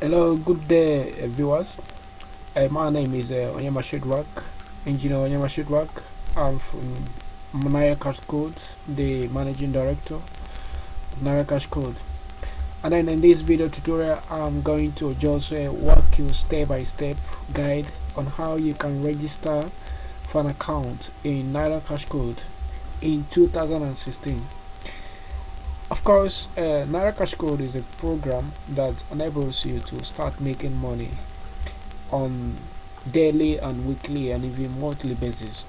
Hello, good day, viewers. My name is Onyema Shedwak, Engineer Onyema Shedwak. I'm from Naira Cash Code, the Managing Director of Naira Cash Code. And then in this video tutorial, I'm going to just walk you step by step guide on how you can register for an account in Naira Cash Code in 2016. Of course, Naira Cash Code is a program that enables you to start making money on daily and weekly and even monthly basis.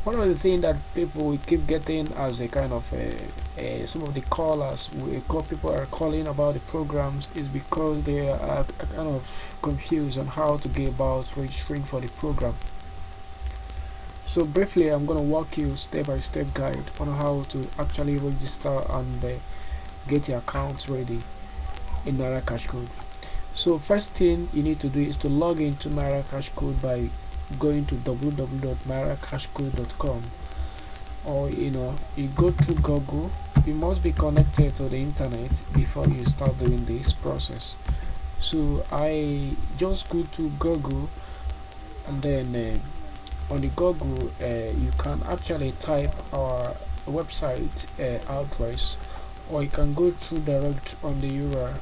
One of the things that people we keep getting as a kind of some of the callers we call people are calling about the programs is because they are kind of confused on how to get about registering for the program. So briefly, I'm going to walk you step by step guide on how to actually register and get your account ready in Naira Cash Code. So first thing you need to do is to log into Naira Cash Code by going to www.nairacashcode.com, or you go through Google. You must be connected to the internet before you start doing this process. So I just go to Google, and then on the Google you can actually type our website address, or you can go through direct on the URL.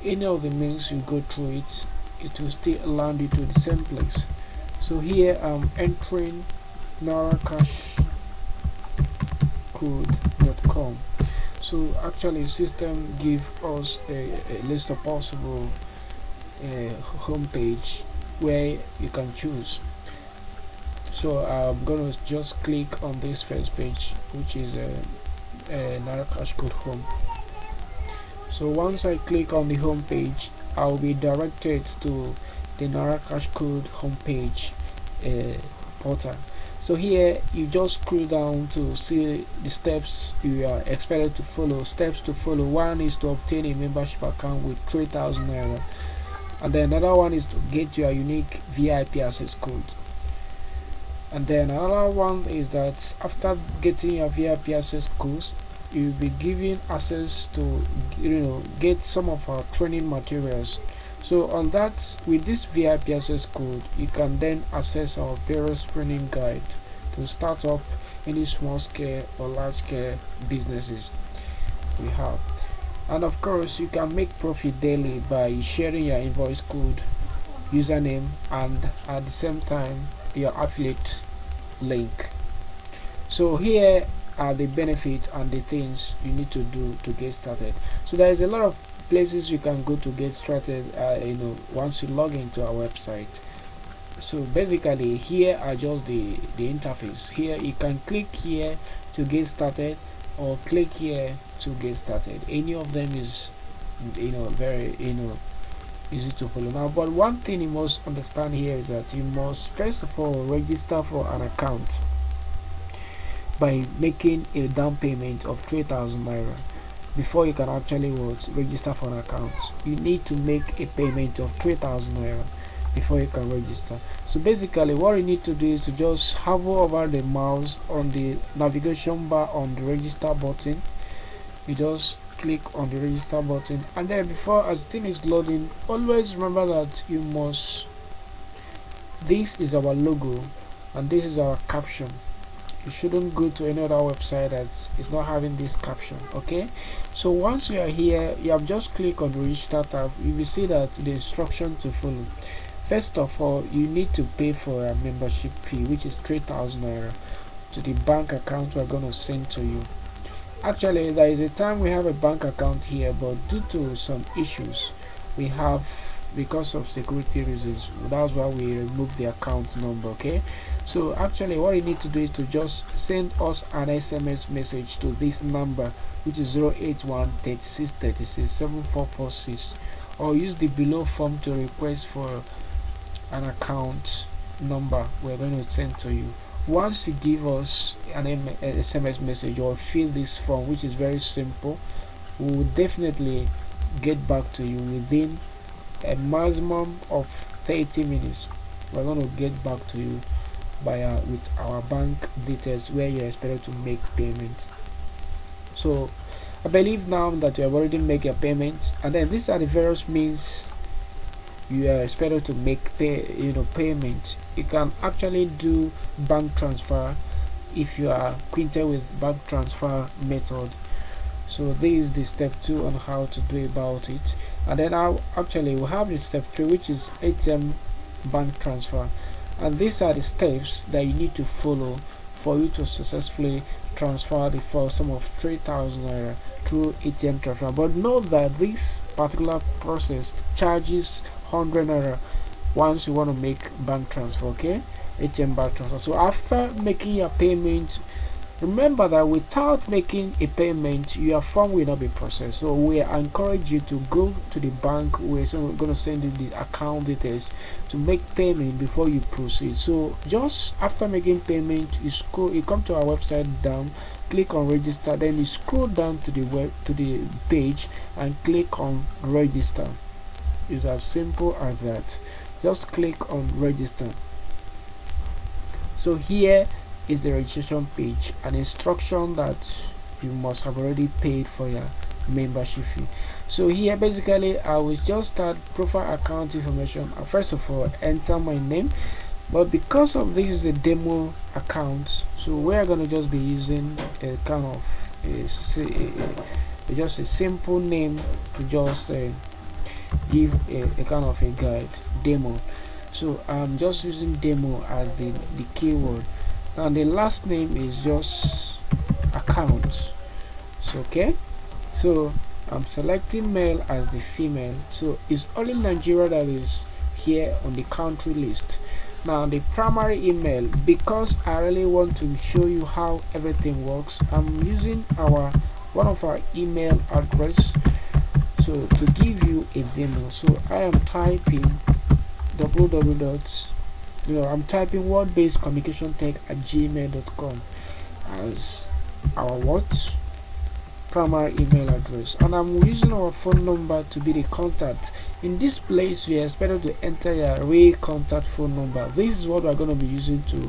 Any of the means you go through it, it will still land you to the same place. So here I'm entering nairacashcode.com. So actually system give us a list of possible homepage where you can choose. So I'm gonna just click on this first page, which is Naira Cash Code home. So once I click on the home page, I'll be directed to the Naira Cash Code homepage portal. So here you just scroll down to see the steps you are expected to follow. Steps to follow: one is to obtain a membership account with 3,000 naira, and then another one is to get your unique VIP access code. And then another one is that after getting your VIP access code, you'll be given access to get some of our training materials. So on that, with this VIP access code, you can then access our various training guide to start up any small scale or large scale businesses we have. And of course, you can make profit daily by sharing your invoice code, username, and at the same time your affiliate link. So here are the benefits and the things you need to do to get started. So there is a lot of places you can go to get started once you log into our website. So basically here are just the interface. Here you can click here to get started, or click here to get started. Any of them is very easy to follow. Now, but one thing you must understand here is that you must first of all register for an account by making a down payment of 3,000 naira. Before you can actually register for an account, you need to make a payment of 3,000 naira before you can register. So basically what you need to do is to just hover over the mouse on the navigation bar on the register button. You just click on the register button, and then before as the thing is loading, always remember that this is our logo and this is our caption. You shouldn't go to any other website that is not having this caption. Okay, so once you are here, you have just click on the register tab. You will see that the instruction to follow. First of all, you need to pay for a membership fee, which is 3,000 naira, to the bank account we're going to send to you. Actually, there is a time we have a bank account here, but due to some issues we have because of security reasons, that's why we remove the account number. Okay, so actually what you need to do is to just send us an SMS message to this number, which is 08136367446, or use the below form to request for an account number we're going to send to you. Once you give us an SMS message or fill this form, which is very simple, we will definitely get back to you within a maximum of 30 minutes. We're going to get back to you with our bank details where you're expected to make payments. So I believe now that you have already made your payments, and then these are the various means you are expected to make payment. You can actually do bank transfer if you are acquainted with bank transfer method. So this is the step 2 on how to do about it. And then actually we have the step 3, which is ATM bank transfer. And these are the steps that you need to follow for you to successfully transfer the full sum of 3,000 naira through ATM transfer. But note that this particular process charges 100 naira once you want to make bank transfer, okay? ATM bank transfer. So after making your payment, remember that without making a payment, your form will not be processed. So we encourage you to go to the bank. We're going to send you the account details to make payment before you proceed. So just after making payment, you come to our website down, click on register, then you scroll down to the page and click on register. It's as simple as that. Just click on register. So here is the registration page, an instruction that you must have already paid for your membership fee. So here basically I will just start profile account information. First of all, enter my name, but because of this is a demo account, so we're gonna just be using a kind of just a simple name to just give a kind of a guide demo. So I'm just using demo as the keyword, and the last name is just account. So okay, so I'm selecting male as the female, so it's only Nigeria that is here on the country list. Now the primary email, because I really want to show you how everything works, I'm using one of our email address so to give you a demo. So I am typing I'm typing word-based communication tech at gmail.com as our primary email address, and I'm using our phone number to be the contact. In this place we are expected to enter your real contact phone number. This is what we're going to be using to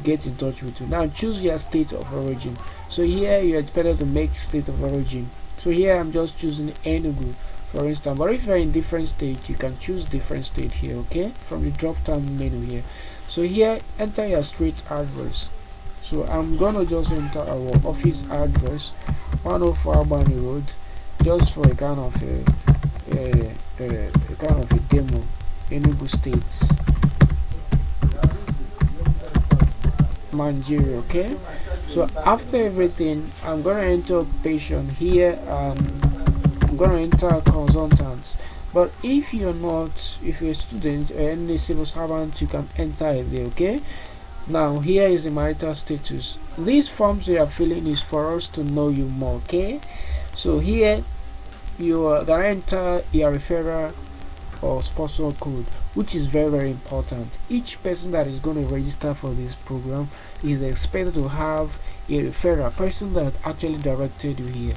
get in touch with you. Now choose your state of origin. So here you're expected to make state of origin. So here I'm just choosing Enugu for instance, but if you're in different state, you can choose different state here, okay, from the drop down menu here. So here enter your street address. So I'm gonna just enter our office address, 104 Bani Road, just for a kind of a demo. Enugu State, Nigeria, okay. So after everything, I'm gonna enter occupation here. I'm gonna enter consultants, but if you're a student or any civil servant, you can enter it there, okay. Now here is the marital status. These forms you are filling is for us to know you more, okay. So here you are gonna enter your referral or sponsor code, which is very, very important. Each person that is going to register for this program is expected to have a referral person that actually directed you here.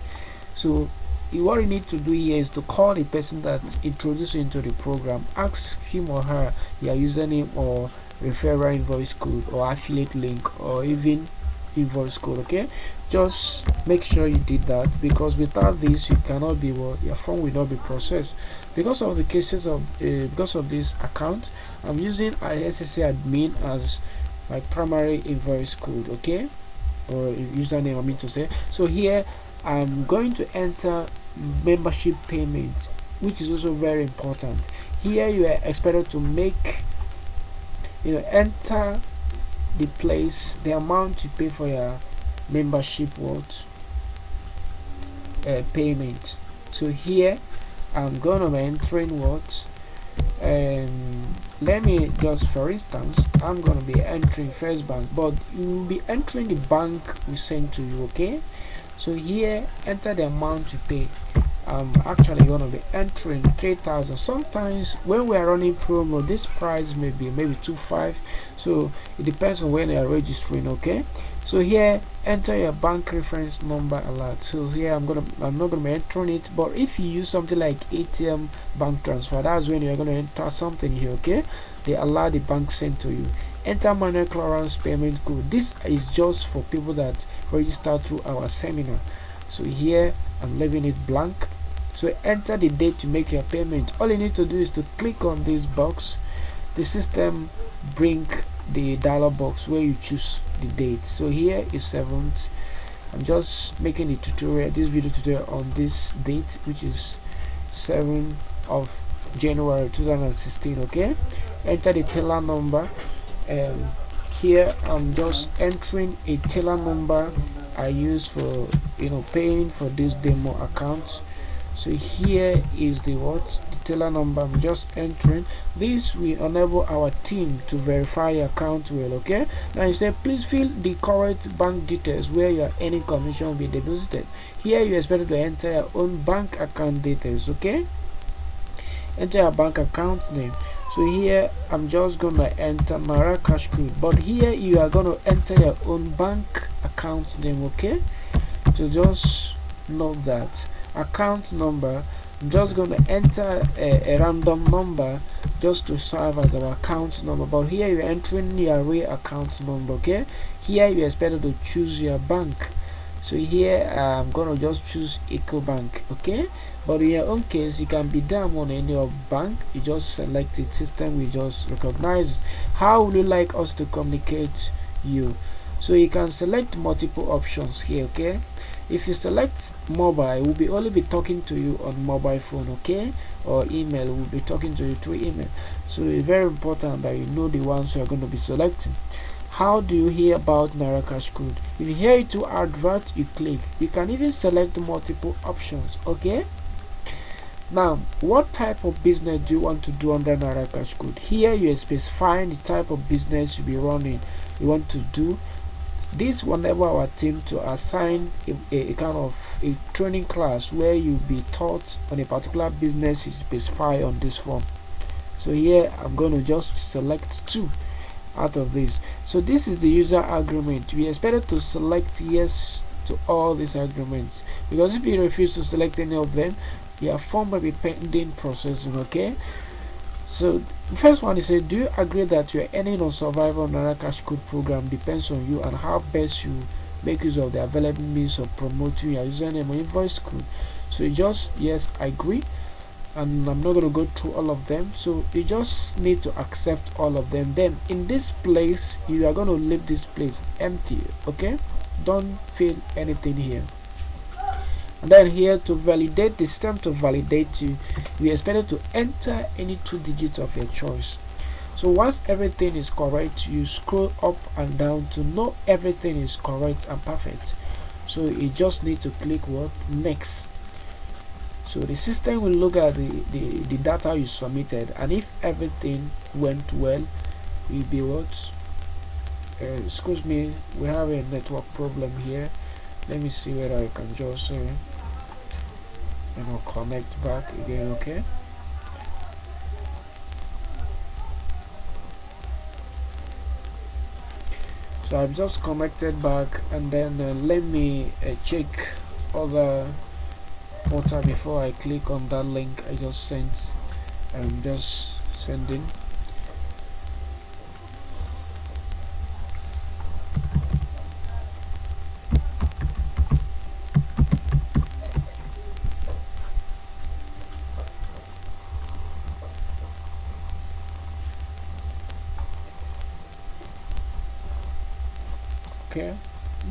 So what you need to do here is to call the person that introduced you into the program, ask him or her your username or referral invoice code or affiliate link or even invoice code, okay. Just make sure you did that, because without this you cannot be your phone will not be processed. Because of the cases of because of this account, I'm using ISSA admin as my primary invoice code, okay, or username I mean to say. So here I'm going to enter membership payment, which is also very important. Here you are expected to make enter the place, the amount you pay for your membership payment. So here I'm gonna be entering let me just, for instance, I'm gonna be entering First Bank, but you will be entering the bank we sent to you, okay. So here enter the amount you pay. I'm actually gonna be entering 3,000. Sometimes when we are running promo, this price may be maybe 2.5, so it depends on when you are registering, okay. So here enter your bank reference number alert. So here I'm not gonna be entering it, but if you use something like ATM bank transfer, that's when you're gonna enter something here, okay. They allow the bank sent to you. Enter manual clearance payment code. This is just for people that register through our seminar. So here I'm leaving it blank. So enter the date to make your payment. All you need to do is to click on this box. The system bring the dialog box where you choose the date. So here is 7th. I'm just making a tutorial, this video tutorial on this date, which is 7th of January 2016. Okay, enter the teller number. Here I'm just entering a teller number I use for paying for this demo account. So here is the teller number. I'm just entering this. Will enable our team to verify your account well. Okay, now you say please fill the correct bank details where your earning commission will be deposited. Here you expect to enter your own bank account details. Okay, enter your bank account name. So here I'm just gonna enter Naira cash code, but here you are gonna enter your own bank account name. Okay, so just note that account number, I'm just going to enter a random number just to serve as our account number, but here you're entering your real account number. Okay, here you expected to choose your bank. So here I'm going to just choose EcoBank. Okay, but in your own case you can be done on any of bank. You just select the system, we just recognize. How would you like us to communicate you? So you can select multiple options here. Okay, if you select mobile, we'll be only be talking to you on mobile phone. Okay, or email, we'll be talking to you through email. So it's very important that you know the ones you're going to be selecting. How do you hear about Naira cash code? If you hear it to advert, you click. You can even select multiple options. Okay, now what type of business do you want to do under Naira cash code? Here you are specifying the type of business you'll be running, you want to do. This will enable our team to assign a kind of a training class where you'll be taught on a particular business you specify on this form. So here I'm going to just select 2 out of this. So this is the user agreement. We expected to select yes to all these agreements, because if you refuse to select any of them, your form will be pending processing. Okay, so the first one is, do you agree that your earning on survival Naira cash code program depends on you and how best you make use of the available means of promoting your username or invoice code? So you just yes, I agree, and I'm not going to go through all of them. So you just need to accept all of them. Then in this place you are going to leave this place empty. Okay, don't fill anything here. And then here to validate the system, to validate you, we expected to enter any 2 digits of your choice. So once everything is correct, you scroll up and down to know everything is correct and perfect. So you just need to click next. So the system will look at the data you submitted, and if everything went well, will be excuse me, we have a network problem here. Let me see whether I can just connect back again. Okay, so I've just connected back, and then let me check other portal before I click on that link I just sent. I'm just sending. Okay,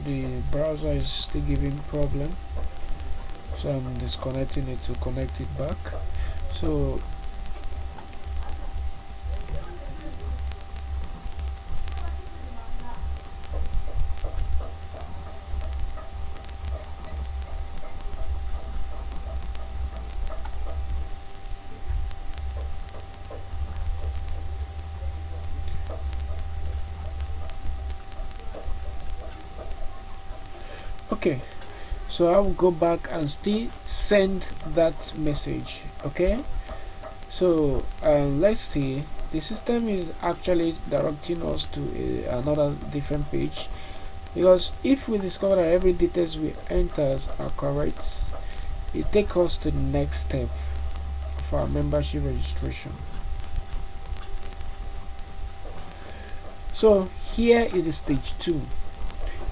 the browser is still giving problem, so I'm disconnecting it to connect it back. So okay, so I will go back and still send that message. Okay, so let's see, the system is actually directing us to another different page, because if we discover that every details we enter are correct, it takes us to the next step of our membership registration. So here is the stage 2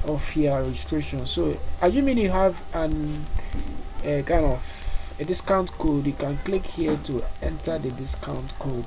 of your registration. So assuming you have an kind of a discount code. You can click here to enter the discount code.